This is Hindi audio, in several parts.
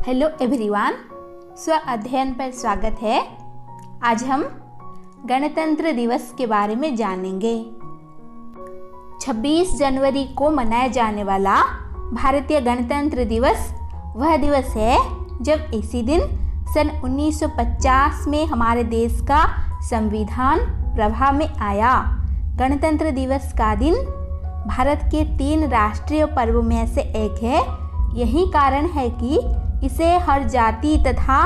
हेलो एवरीवन, स्व अध्ययन पर स्वागत है। आज हम गणतंत्र दिवस के बारे में जानेंगे। 26 जनवरी को मनाया जाने वाला भारतीय गणतंत्र दिवस वह दिवस है जब इसी दिन सन 1950 में हमारे देश का संविधान प्रभाव में आया। गणतंत्र दिवस का दिन भारत के 3 राष्ट्रीय पर्वों में से एक है। यही कारण है कि इसे हर जाति तथा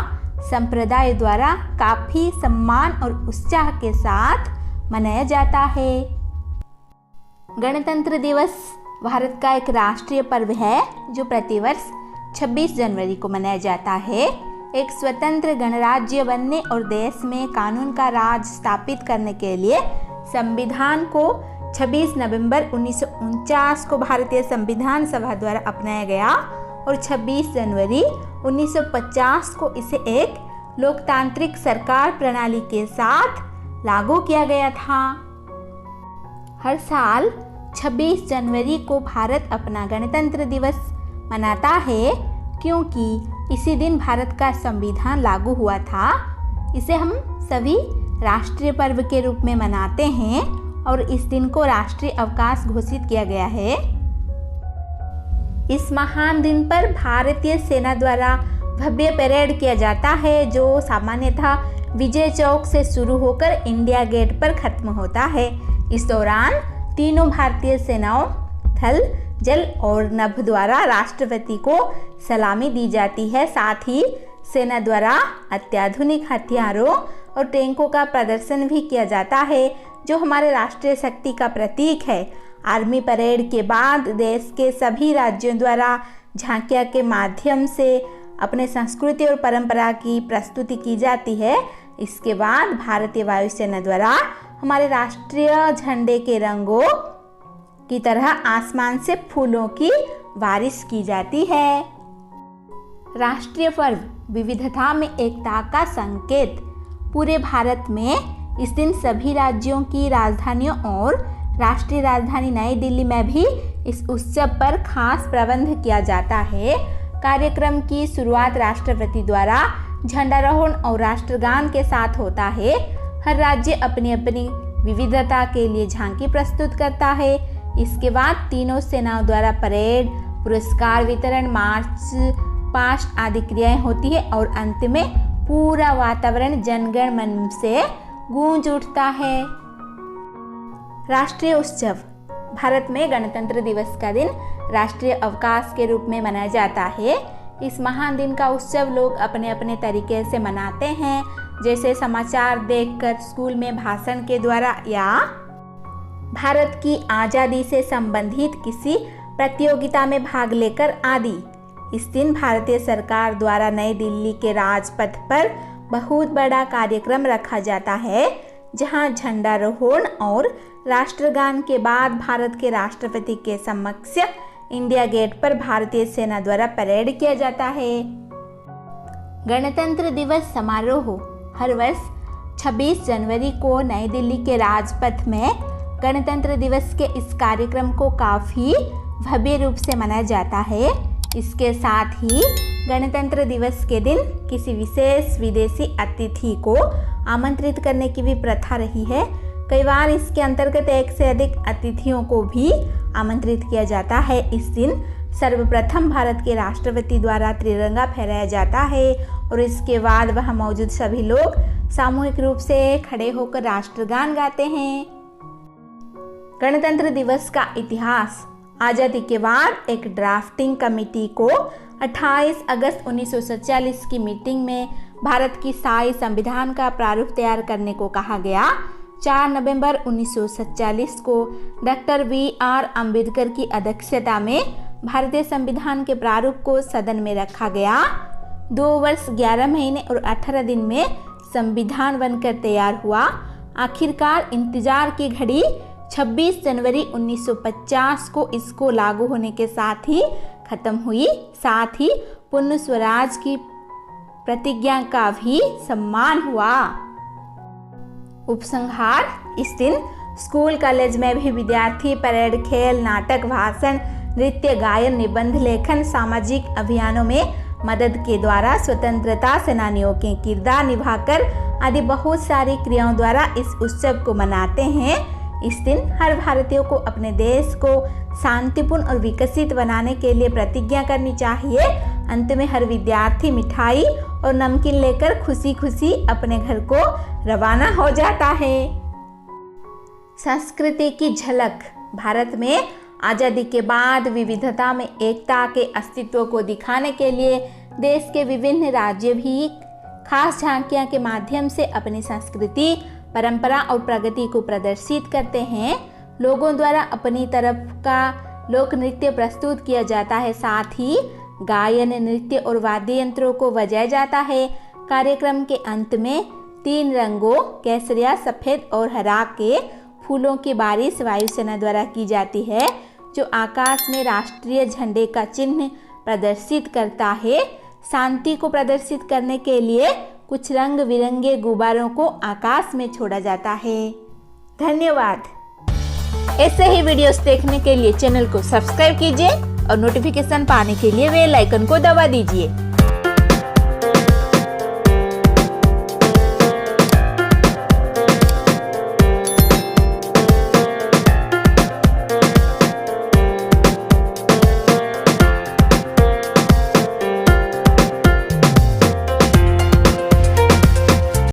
संप्रदाय द्वारा काफ़ी सम्मान और उत्साह के साथ मनाया जाता है। गणतंत्र दिवस भारत का एक राष्ट्रीय पर्व है जो प्रतिवर्ष 26 जनवरी को मनाया जाता है। एक स्वतंत्र गणराज्य बनने और देश में कानून का राज स्थापित करने के लिए संविधान को 26 नवंबर 1949 को भारतीय संविधान सभा द्वारा अपनाया गया और 26 जनवरी 1950 को इसे एक लोकतांत्रिक सरकार प्रणाली के साथ लागू किया गया था। हर साल 26 जनवरी को भारत अपना गणतंत्र दिवस मनाता है क्योंकि इसी दिन भारत का संविधान लागू हुआ था। इसे हम सभी राष्ट्रीय पर्व के रूप में मनाते हैं और इस दिन को राष्ट्रीय अवकाश घोषित किया गया है। इस महान दिन पर भारतीय सेना द्वारा भव्य परेड किया जाता है जो सामान्यतः विजय चौक से शुरू होकर इंडिया गेट पर खत्म होता है। इस दौरान तीनों भारतीय सेनाओं थल, जल और नभ द्वारा राष्ट्रपति को सलामी दी जाती है। साथ ही सेना द्वारा अत्याधुनिक हथियारों और टैंकों का प्रदर्शन भी किया जाता है जो हमारे राष्ट्रीय शक्ति का प्रतीक है। आर्मी परेड के बाद देश के सभी राज्यों द्वारा झांकियाँ के माध्यम से अपने संस्कृति और परंपरा की प्रस्तुति की जाती है। इसके बाद भारतीय वायुसेना द्वारा हमारे राष्ट्रीय झंडे के रंगों की तरह आसमान से फूलों की बारिश की जाती है। राष्ट्रीय पर्व विविधता में एकता का संकेत। पूरे भारत में इस दिन सभी राज्यों की राजधानियों और राष्ट्रीय राजधानी नई दिल्ली में भी इस उत्सव पर खास प्रबंध किया जाता है। कार्यक्रम की शुरुआत राष्ट्रपति द्वारा झंडारोहण और राष्ट्रगान के साथ होता है। हर राज्य अपनी अपनी विविधता के लिए झांकी प्रस्तुत करता है। इसके बाद तीनों सेनाओं द्वारा परेड, पुरस्कार वितरण, मार्च पास्ट आदि क्रियाएं होती है और अंत में पूरा वातावरण जनगण मन से गूंज उठता है। राष्ट्रीय उत्सव। भारत में गणतंत्र दिवस का दिन राष्ट्रीय अवकाश के रूप में मनाया जाता है। इस महान दिन का उत्सव लोग अपने अपने तरीके से मनाते हैं, जैसे समाचार देखकर, स्कूल में भाषण के द्वारा या भारत की आज़ादी से संबंधित किसी प्रतियोगिता में भाग लेकर आदि। इस दिन भारतीय सरकार द्वारा नई दिल्ली के राजपथ पर बहुत बड़ा कार्यक्रम रखा जाता है जहां झंडारोहण और राष्ट्रगान के बाद भारत के राष्ट्रपति के समक्ष इंडिया गेट पर भारतीय सेना द्वारा परेड किया जाता है। गणतंत्र दिवस समारोह। हर वर्ष 26 जनवरी को नई दिल्ली के राजपथ में गणतंत्र दिवस के इस कार्यक्रम को काफ़ी भव्य रूप से मनाया जाता है। इसके साथ ही गणतंत्र दिवस के दिन किसी विशेष विदेशी अतिथि को आमंत्रित करने की भी प्रथा रही है। कई बार इसके अंतर्गत एक से अधिक अतिथियों को भी आमंत्रित किया जाता है। इस दिन सर्वप्रथम भारत के राष्ट्रपति द्वारा त्रिरंगा फहराया जाता है और इसके बाद वहां मौजूद सभी लोग सामूहिक रूप से खड़े होकर राष्ट्रगान गाते हैं। गणतंत्र दिवस का इतिहास। आज़ादी के बाद एक ड्राफ्टिंग कमेटी को 28 अगस्त 1947 की मीटिंग में भारत की स्थायी संविधान का प्रारूप तैयार करने को कहा गया। 4 नवंबर 1947 को डॉक्टर BR अम्बेडकर की अध्यक्षता में भारतीय संविधान के प्रारूप को सदन में रखा गया। 2 वर्ष 11 महीने और 18 दिन में संविधान बनकर तैयार हुआ। आखिरकार इंतजार की घड़ी 26 जनवरी 1950 को इसको लागू होने के साथ ही खत्म हुई। साथ ही पूर्ण स्वराज की प्रतिज्ञा का भी सम्मान हुआ। उपसंहार। इस दिन स्कूल कॉलेज में भी विद्यार्थी परेड, खेल, नाटक, भाषण, नृत्य, गायन, निबंध लेखन, सामाजिक अभियानों में मदद के द्वारा स्वतंत्रता सेनानियों के किरदार निभाकर आदि बहुत सारी क्रियाओं द्वारा इस उत्सव को मनाते हैं। इस दिन हर भारतीय को अपने देश को शांतिपूर्ण और विकसित बनाने के लिए प्रतिज्ञा करनी चाहिए। अंत में हर विद्यार्थी मिठाई और नमकीन लेकर खुशी खुशी अपने घर को रवाना हो जाता है। संस्कृति की झलक। भारत में आज़ादी के बाद विविधता में एकता के अस्तित्व को दिखाने के लिए देश के विभिन्न राज्य भी खास झांकियां के माध्यम से अपनी संस्कृति, परंपरा और प्रगति को प्रदर्शित करते हैं। लोगों द्वारा अपनी तरफ का लोक नृत्य प्रस्तुत किया जाता है, साथ ही गायन, नृत्य और वाद्य यंत्रों को बजाया जाता है। कार्यक्रम के अंत में 3 रंगों केसरिया, सफ़ेद और हरा के फूलों की बारिश वायुसेना द्वारा की जाती है, जो आकाश में राष्ट्रीय झंडे का चिन्ह प्रदर्शित करता है। शांति को प्रदर्शित करने के लिए कुछ रंग बिरंगे गुब्बारों को आकाश में छोड़ा जाता है। धन्यवाद। ऐसे ही वीडियोस देखने के लिए चैनल को सब्सक्राइब कीजिए और नोटिफिकेशन पाने के लिए बेल आइकन को दबा दीजिए।